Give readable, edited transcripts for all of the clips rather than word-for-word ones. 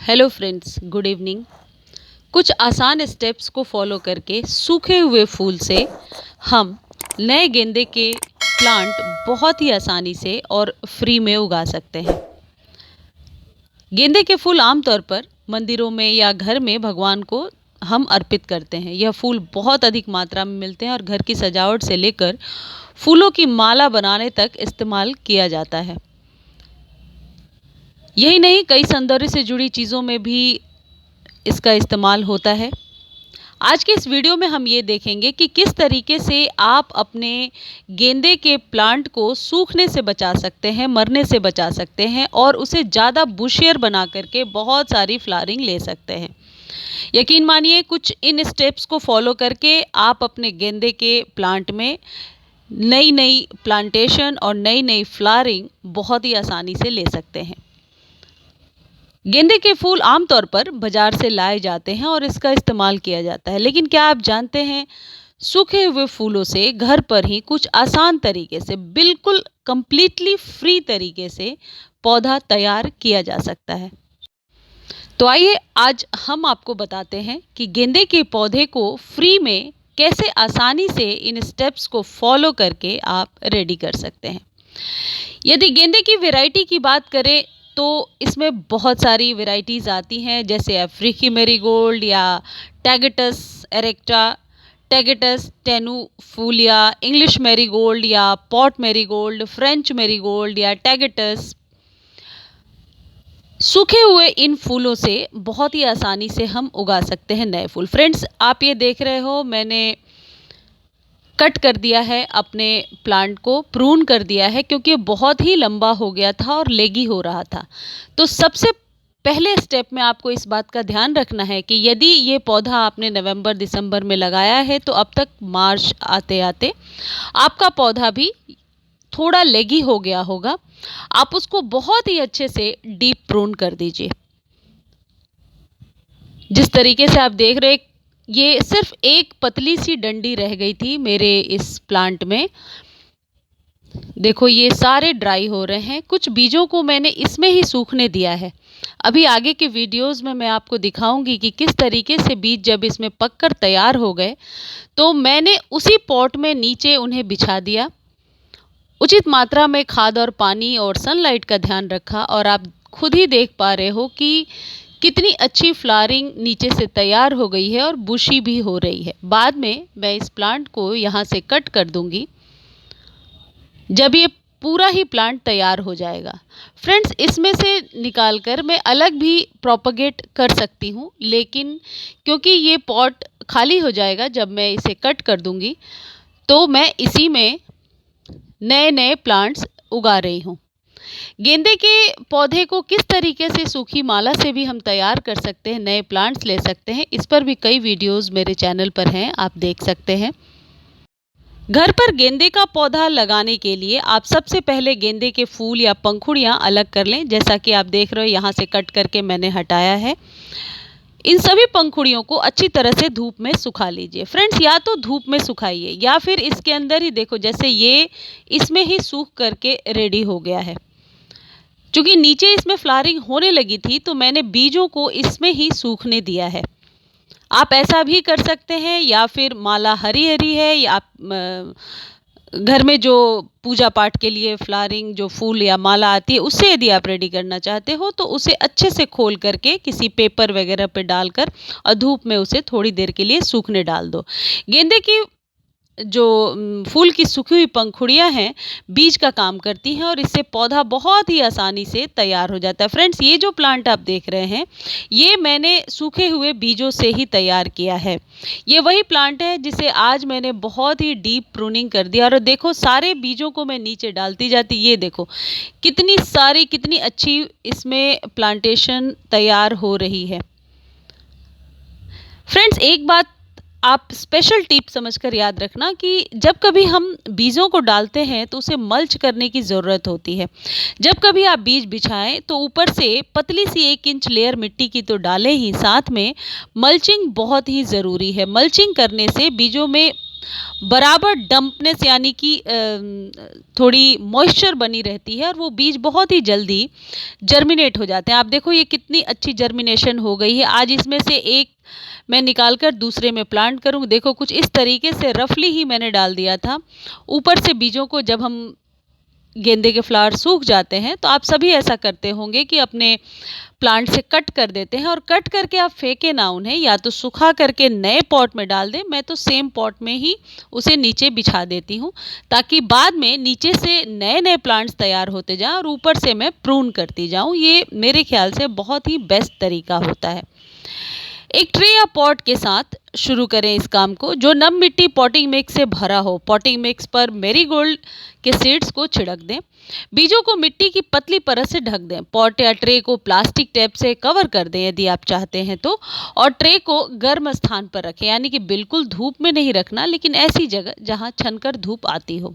Hello friends, good evening. कुछ आसान steps को फॉलो करके सूखे हुए फूल से हम नए गेंदे के प्लांट बहुत ही आसानी से और फ्री में उगा सकते हैं। गेंदे के फूल आमतौर पर मंदिरों में या घर में भगवान को हम अर्पित करते हैं। यह फूल बहुत अधिक मात्रा में मिलते हैं और घर की सजावट से लेकर फूलों की माला बनाने तक इस्तेमाल किया जाता है। यही नहीं, कई सौंदर्य से जुड़ी चीज़ों में भी इसका इस्तेमाल होता है। आज के इस वीडियो में हम ये देखेंगे कि किस तरीके से आप अपने गेंदे के प्लांट को सूखने से बचा सकते हैं, मरने से बचा सकते हैं और उसे ज़्यादा बुशियर बना करके बहुत सारी फ्लावरिंग ले सकते हैं। यकीन मानिए, कुछ इन स्टेप्स को फॉलो करके आप अपने गेंदे के प्लांट में नई नई प्लांटेशन और नई नई फ्लावरिंग बहुत ही आसानी से ले सकते हैं। गेंदे के फूल आमतौर पर बाजार से लाए जाते हैं और इसका इस्तेमाल किया जाता है, लेकिन क्या आप जानते हैं, सूखे हुए फूलों से घर पर ही कुछ आसान तरीके से, बिल्कुल कंप्लीटली फ्री तरीके से पौधा तैयार किया जा सकता है। तो आइए आज हम आपको बताते हैं कि गेंदे के पौधे को फ्री में कैसे आसानी से इन स्टेप्स को फॉलो करके आप रेडी कर सकते हैं। यदि गेंदे की वैरायटी की बात करें तो इसमें बहुत सारी वैरायटीज़ आती हैं, जैसे अफ्रीकी मैरीगोल्ड या टैगेटस एरेक्टा, टैगेटस टेनुफूलिया, इंग्लिश मैरीगोल्ड या पॉट मैरीगोल्ड, फ्रेंच मैरीगोल्ड या टैगेटस। सूखे हुए इन फूलों से बहुत ही आसानी से हम उगा सकते हैं नए फूल। फ्रेंड्स, आप ये देख रहे हो, मैंने कट कर दिया है अपने प्लांट को, प्रून कर दिया है क्योंकि बहुत ही लंबा हो गया था और लेगी हो रहा था। तो सबसे पहले स्टेप में आपको इस बात का ध्यान रखना है कि यदि ये पौधा आपने नवंबर दिसंबर में लगाया है तो अब तक मार्च आते आते आपका पौधा भी थोड़ा लेगी हो गया होगा। आप उसको बहुत ही अच्छे से डीप प्रून कर दीजिए। जिस तरीके से आप देख रहे, ये सिर्फ एक पतली सी डंडी रह गई थी मेरे इस प्लांट में। देखो, ये सारे ड्राई हो रहे हैं। कुछ बीजों को मैंने इसमें ही सूखने दिया है। अभी आगे के वीडियोस में मैं आपको दिखाऊंगी कि किस तरीके से बीज जब इसमें पककर तैयार हो गए तो मैंने उसी पॉट में नीचे उन्हें बिछा दिया, उचित मात्रा में खाद और पानी और सनलाइट का ध्यान रखा और आप खुद ही देख पा रहे हो कि कितनी अच्छी फ्लावरिंग नीचे से तैयार हो गई है और बुशी भी हो रही है। बाद में मैं इस प्लांट को यहाँ से कट कर दूंगी जब ये पूरा ही प्लांट तैयार हो जाएगा। फ्रेंड्स, इसमें से निकालकर मैं अलग भी प्रोपगेट कर सकती हूँ, लेकिन क्योंकि ये पॉट खाली हो जाएगा जब मैं इसे कट कर दूंगी, तो मैं इसी में नए नए प्लांट्स उगा रही हूँ। गेंदे के पौधे को किस तरीके से सूखी माला से भी हम तैयार कर सकते हैं, नए प्लांट्स ले सकते हैं, इस पर भी कई वीडियोस मेरे चैनल पर हैं, आप देख सकते हैं। घर पर गेंदे का पौधा लगाने के लिए आप सबसे पहले गेंदे के फूल या पंखुड़ियाँ अलग कर लें। जैसा कि आप देख रहे हो, यहाँ से कट करके मैंने हटाया है। इन सभी पंखुड़ियों को अच्छी तरह से धूप में सुखा लीजिए। फ्रेंड्स, या तो धूप में सुखाइए या फिर इसके अंदर ही देखो, जैसे ये इसमें ही सूख करके रेडी हो गया है। चूँकि नीचे इसमें फ्लावरिंग होने लगी थी तो मैंने बीजों को इसमें ही सूखने दिया है। आप ऐसा भी कर सकते हैं, या फिर माला हरी हरी है या आप घर में जो पूजा पाठ के लिए फ्लावरिंग जो फूल या माला आती है उससे यदि आप रेडी करना चाहते हो तो उसे अच्छे से खोल करके किसी पेपर वगैरह पे डालकर और धूप में उसे थोड़ी देर के लिए सूखने डाल दो। गेंदे की जो फूल की सूखी हुई पंखुड़ियाँ हैं, बीज का काम करती हैं और इससे पौधा बहुत ही आसानी से तैयार हो जाता है। फ्रेंड्स, ये जो प्लांट आप देख रहे हैं, ये मैंने सूखे हुए बीजों से ही तैयार किया है। ये वही प्लांट है जिसे आज मैंने बहुत ही डीप प्रूनिंग कर दिया और देखो, सारे बीजों को मैं नीचे डालती जाती, ये देखो कितनी सारी, कितनी अच्छी इसमें प्लांटेशन तैयार हो रही है। फ्रेंड्स, एक बात आप स्पेशल टिप समझकर याद रखना कि जब कभी हम बीजों को डालते हैं तो उसे मल्च करने की ज़रूरत होती है। जब कभी आप बीज बिछाएं तो ऊपर से पतली सी 1 इंच लेयर मिट्टी की तो डालें ही, साथ में मल्चिंग बहुत ही ज़रूरी है। मल्चिंग करने से बीजों में बराबर डंपनेस यानी कि थोड़ी मॉइस्चर बनी रहती है और वो बीज बहुत ही जल्दी जर्मिनेट हो जाते हैं। आप देखो ये कितनी अच्छी जर्मिनेशन हो गई है। आज इसमें से एक मैं निकाल कर दूसरे में प्लांट करूँ। देखो कुछ इस तरीके से रफली ही मैंने डाल दिया था। ऊपर से बीजों को जब हम गेंदे के फ्लावर सूख जाते हैं तो आप सभी ऐसा करते होंगे कि अपने प्लांट से कट कर देते हैं और कट करके आप फेंके ना उन्हें, या तो सुखा करके नए पॉट में डाल दें। मैं तो सेम पॉट में ही उसे नीचे बिछा देती हूँ ताकि बाद में नीचे से नए नए प्लांट्स तैयार होते जाएं और ऊपर से मैं प्रून करती जाऊँ। ये मेरे ख्याल से बहुत ही बेस्ट तरीका होता है। एक ट्रे या पॉट के साथ शुरू करें इस काम को, जो नम मिट्टी पॉटिंग मिक्स से भरा हो। पॉटिंग मिक्स पर मैरीगोल्ड के सीड्स को छिड़क दें। बीजों को मिट्टी की पतली परत से ढक दें। पॉट या ट्रे को प्लास्टिक टेप से कवर कर दें यदि आप चाहते हैं तो, और ट्रे को गर्म स्थान पर रखें, यानी कि बिल्कुल धूप में नहीं रखना, लेकिन ऐसी जगह जहां छनकर धूप आती हो।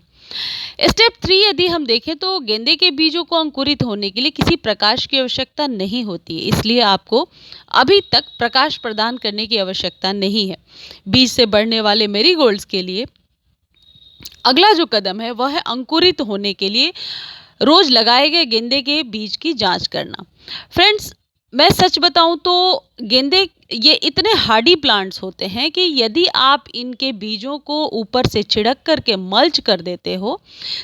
स्टेप 3 यदि हम देखें तो गेंदे के बीजों को अंकुरित होने के लिए किसी प्रकाश की आवश्यकता नहीं होती है, इसलिए आपको अभी तक प्रकाश प्रदान करने की आवश्यकता नहीं है। बीज से बढ़ने वाले मैरीगोल्ड्स के लिए अगला जो कदम है वह है अंकुरित होने के लिए रोज लगाए गए गेंदे के बीज की जांच करना। फ्रेंड्स, मैं सच बताऊं तो गेंदे ये इतने हार्डी प्लांट्स होते हैं कि यदि आप इनके बीजों को ऊपर से छिड़क करके मल्च कर देते हो,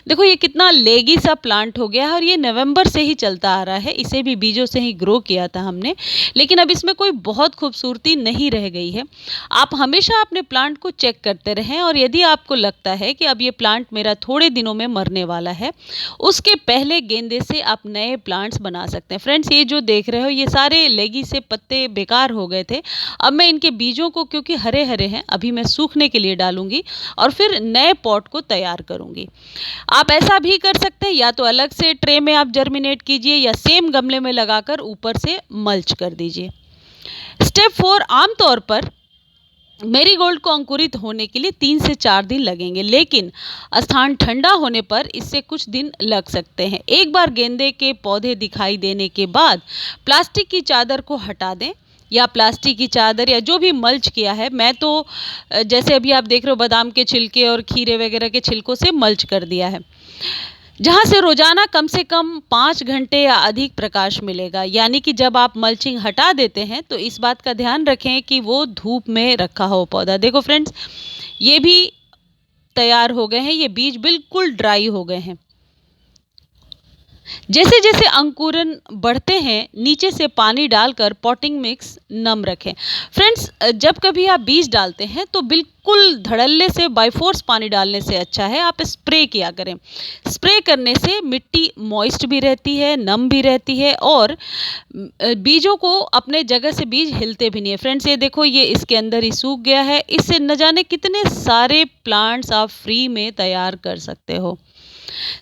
देखो ये कितना लेगी सा प्लांट हो गया है और ये नवंबर से ही चलता आ रहा है। इसे भी बीजों से ही ग्रो किया था हमने, लेकिन अब इसमें कोई बहुत खूबसूरती नहीं रह गई है। आप हमेशा अपने प्लांट को चेक करते रहें और यदि आपको लगता है कि अब ये प्लांट मेरा थोड़े दिनों में मरने वाला है, उसके पहले गेंदे से आप नए प्लांट्स बना सकते हैं। फ्रेंड्स, ये जो देख रहे हो ये सारे लेगी से पत्ते बेकार हो गए थे। अब मैं इनके बीजों को, क्योंकि हरे हरे हैं, अभी मैं सूखने के लिए डालूंगी और फिर नए पॉट को तैयार करूंगी। आप ऐसा भी कर सकते हैं, या तो अलग से ट्रे में आप जर्मिनेट कीजिए या सेम गमले में लगाकर ऊपर से मल्च कर दीजिए। स्टेप 4, आमतौर पर मैरीगोल्ड को अंकुरित होने के लिए 3 से 4 दिन लगेंगे, लेकिन स्थान ठंडा होने पर इससे कुछ दिन लग सकते हैं। एक बार गेंदे के पौधे दिखाई देने के बाद प्लास्टिक की चादर को हटा दें, या प्लास्टिक की चादर या जो भी मल्च किया है। मैं तो जैसे अभी आप देख रहे हो बादाम के छिलके और खीरे वगैरह के छिलकों से मल्च कर दिया है, जहाँ से रोजाना कम से कम 5 घंटे या अधिक प्रकाश मिलेगा। यानी कि जब आप मल्चिंग हटा देते हैं तो इस बात का ध्यान रखें कि वो धूप में रखा हो पौधा। देखो फ्रेंड्स, ये भी तैयार हो गए हैं, ये बीज बिल्कुल ड्राई हो गए हैं। जैसे जैसे अंकुरन बढ़ते हैं, नीचे से पानी डालकर पॉटिंग मिक्स नम रखें। फ्रेंड्स, जब कभी आप बीज डालते हैं तो बिल्कुल धड़ल्ले से बाय फोर्स पानी डालने से अच्छा है आप स्प्रे किया करें। स्प्रे करने से मिट्टी मॉइस्ट भी रहती है, नम भी रहती है और बीजों को अपने जगह से बीज हिलते भी नहीं है। फ्रेंड्स, ये देखो ये इसके अंदर ही सूख गया है। इससे न जाने कितने सारे प्लांट्स आप फ्री में तैयार कर सकते हो।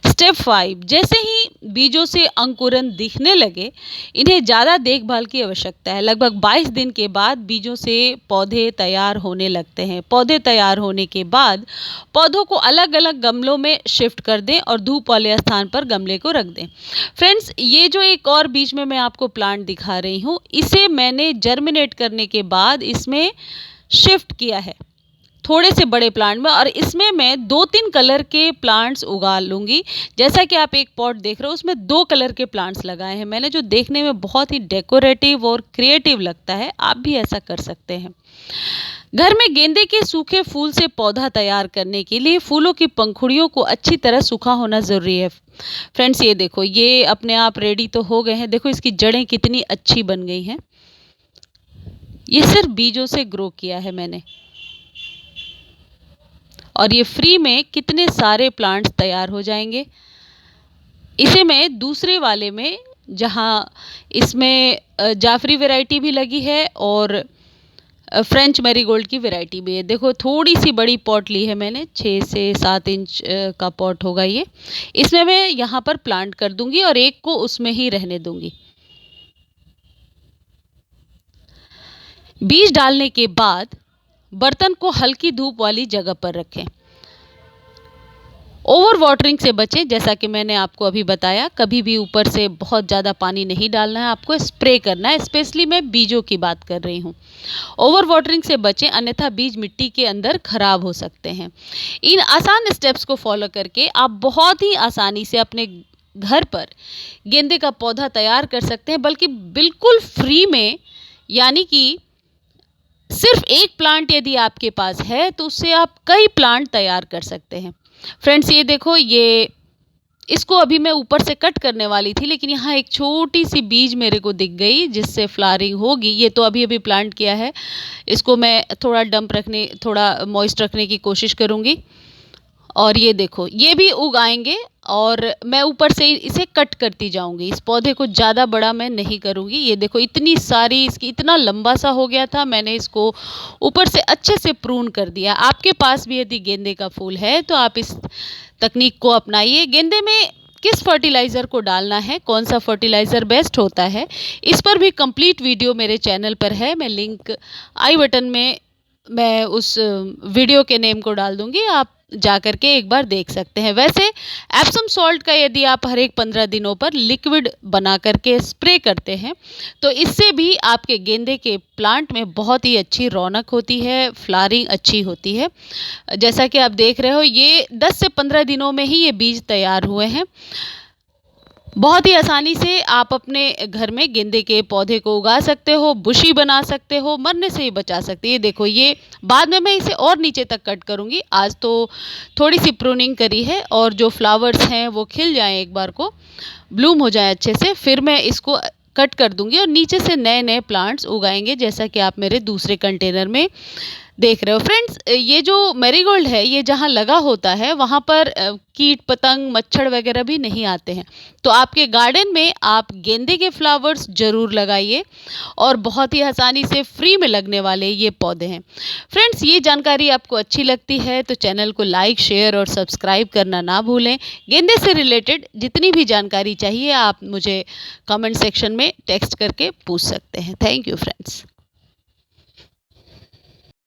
स्टेप 5, जैसे ही बीजों से अंकुरन दिखने लगे, इन्हें ज़्यादा देखभाल की आवश्यकता है। लगभग 22 दिन के बाद बीजों से पौधे तैयार होने लगते हैं। पौधे तैयार होने के बाद पौधों को अलग अलग गमलों में शिफ्ट कर दें और धूप वाले स्थान पर गमले को रख दें। फ्रेंड्स, ये जो एक और बीच में मैं आपको प्लांट दिखा रही हूँ, इसे मैंने जर्मिनेट करने के बाद इसमें शिफ्ट किया है थोड़े से बड़े प्लांट में, और इसमें मैं 2-3 कलर के प्लांट्स उगा लूँगी। जैसा कि आप एक पॉट देख रहे हो उसमें 2 कलर के प्लांट्स लगाए हैं मैंने, जो देखने में बहुत ही डेकोरेटिव और क्रिएटिव लगता है। आप भी ऐसा कर सकते हैं। घर में गेंदे के सूखे फूल से पौधा तैयार करने के लिए फूलों की पंखुड़ियों को अच्छी तरह सूखा होना ज़रूरी है। फ्रेंड्स, ये देखो ये अपने आप रेडी तो हो गए हैं। देखो इसकी जड़ें कितनी अच्छी बन गई हैं। ये सिर्फ बीजों से ग्रो किया है मैंने, और ये फ्री में कितने सारे प्लांट्स तैयार हो जाएंगे। इसे मैं दूसरे वाले में, जहाँ इसमें जाफरी वैरायटी भी लगी है और फ्रेंच मैरीगोल्ड की वैरायटी भी है। देखो थोड़ी सी बड़ी पॉट ली है मैंने, 6 से 7 इंच का पॉट होगा ये। इसमें मैं यहाँ पर प्लांट कर दूंगी और एक को उसमें ही रहने दूंगी। बीज डालने के बाद बर्तन को हल्की धूप वाली जगह पर रखें ओवर वाटरिंग से बचें, जैसा कि मैंने आपको अभी बताया, कभी भी ऊपर से बहुत ज़्यादा पानी नहीं डालना है, आपको स्प्रे करना है। स्पेशली मैं बीजों की बात कर रही हूँ। ओवर वाटरिंग से बचें, अन्यथा बीज मिट्टी के अंदर खराब हो सकते हैं। इन आसान स्टेप्स को फॉलो करके आप बहुत ही आसानी से अपने घर पर गेंदे का पौधा तैयार कर सकते हैं, बल्कि बिल्कुल फ्री में। यानी कि सिर्फ एक प्लांट यदि आपके पास है तो उससे आप कई प्लांट तैयार कर सकते हैं। फ्रेंड्स, ये देखो, ये इसको अभी मैं ऊपर से कट करने वाली थी, लेकिन यहाँ एक छोटी सी बीज मेरे को दिख गई जिससे फ्लावरिंग होगी। ये तो अभी अभी प्लांट किया है, इसको मैं थोड़ा मॉइस्ट रखने की कोशिश करूँगी। और ये देखो, ये भी उगाएंगे और मैं ऊपर से इसे कट करती जाऊंगी। इस पौधे को ज़्यादा बड़ा मैं नहीं करूंगी। ये देखो, इतनी सारी इसकी, इतना लंबा सा हो गया था, मैंने इसको ऊपर से अच्छे से प्रून कर दिया। आपके पास भी यदि गेंदे का फूल है तो आप इस तकनीक को अपनाइए। गेंदे में किस फर्टिलाइज़र को डालना है, कौन सा फर्टिलाइज़र बेस्ट होता है, इस पर भी कंप्लीट वीडियो मेरे चैनल पर है। मैं लिंक आई बटन में मैं उस वीडियो के नेम को डाल दूंगी, आप जा कर के एक बार देख सकते हैं। वैसे एप्सम सॉल्ट का यदि आप हर एक 15 दिनों पर लिक्विड बना करके स्प्रे करते हैं तो इससे भी आपके गेंदे के प्लांट में बहुत ही अच्छी रौनक होती है, फ्लावरिंग अच्छी होती है। जैसा कि आप देख रहे हो, ये 10 से 15 दिनों में ही ये बीज तैयार हुए हैं। बहुत ही आसानी से आप अपने घर में गेंदे के पौधे को उगा सकते हो, बुशी बना सकते हो, मरने से ही बचा सकते हो। ये देखो, ये बाद में मैं इसे और नीचे तक कट करूँगी। आज तो थोड़ी सी प्रूनिंग करी है, और जो फ्लावर्स हैं वो खिल जाएं, एक बार को ब्लूम हो जाए अच्छे से, फिर मैं इसको कट कर दूँगी और नीचे से नए नए प्लांट्स उगाएंगे, जैसा कि आप मेरे दूसरे कंटेनर में देख रहे हो। फ्रेंड्स, ये जो मैरीगोल्ड है, ये जहाँ लगा होता है वहाँ पर कीट पतंग मच्छर वगैरह भी नहीं आते हैं। तो आपके गार्डन में आप गेंदे के फ्लावर्स ज़रूर लगाइए, और बहुत ही आसानी से फ्री में लगने वाले ये पौधे हैं। फ्रेंड्स, ये जानकारी आपको अच्छी लगती है तो चैनल को लाइक, शेयर और सब्सक्राइब करना ना भूलें। गेंदे से रिलेटेड जितनी भी जानकारी चाहिए आप मुझे कमेंट सेक्शन में टेक्स्ट करके पूछ सकते हैं। Thank you friends.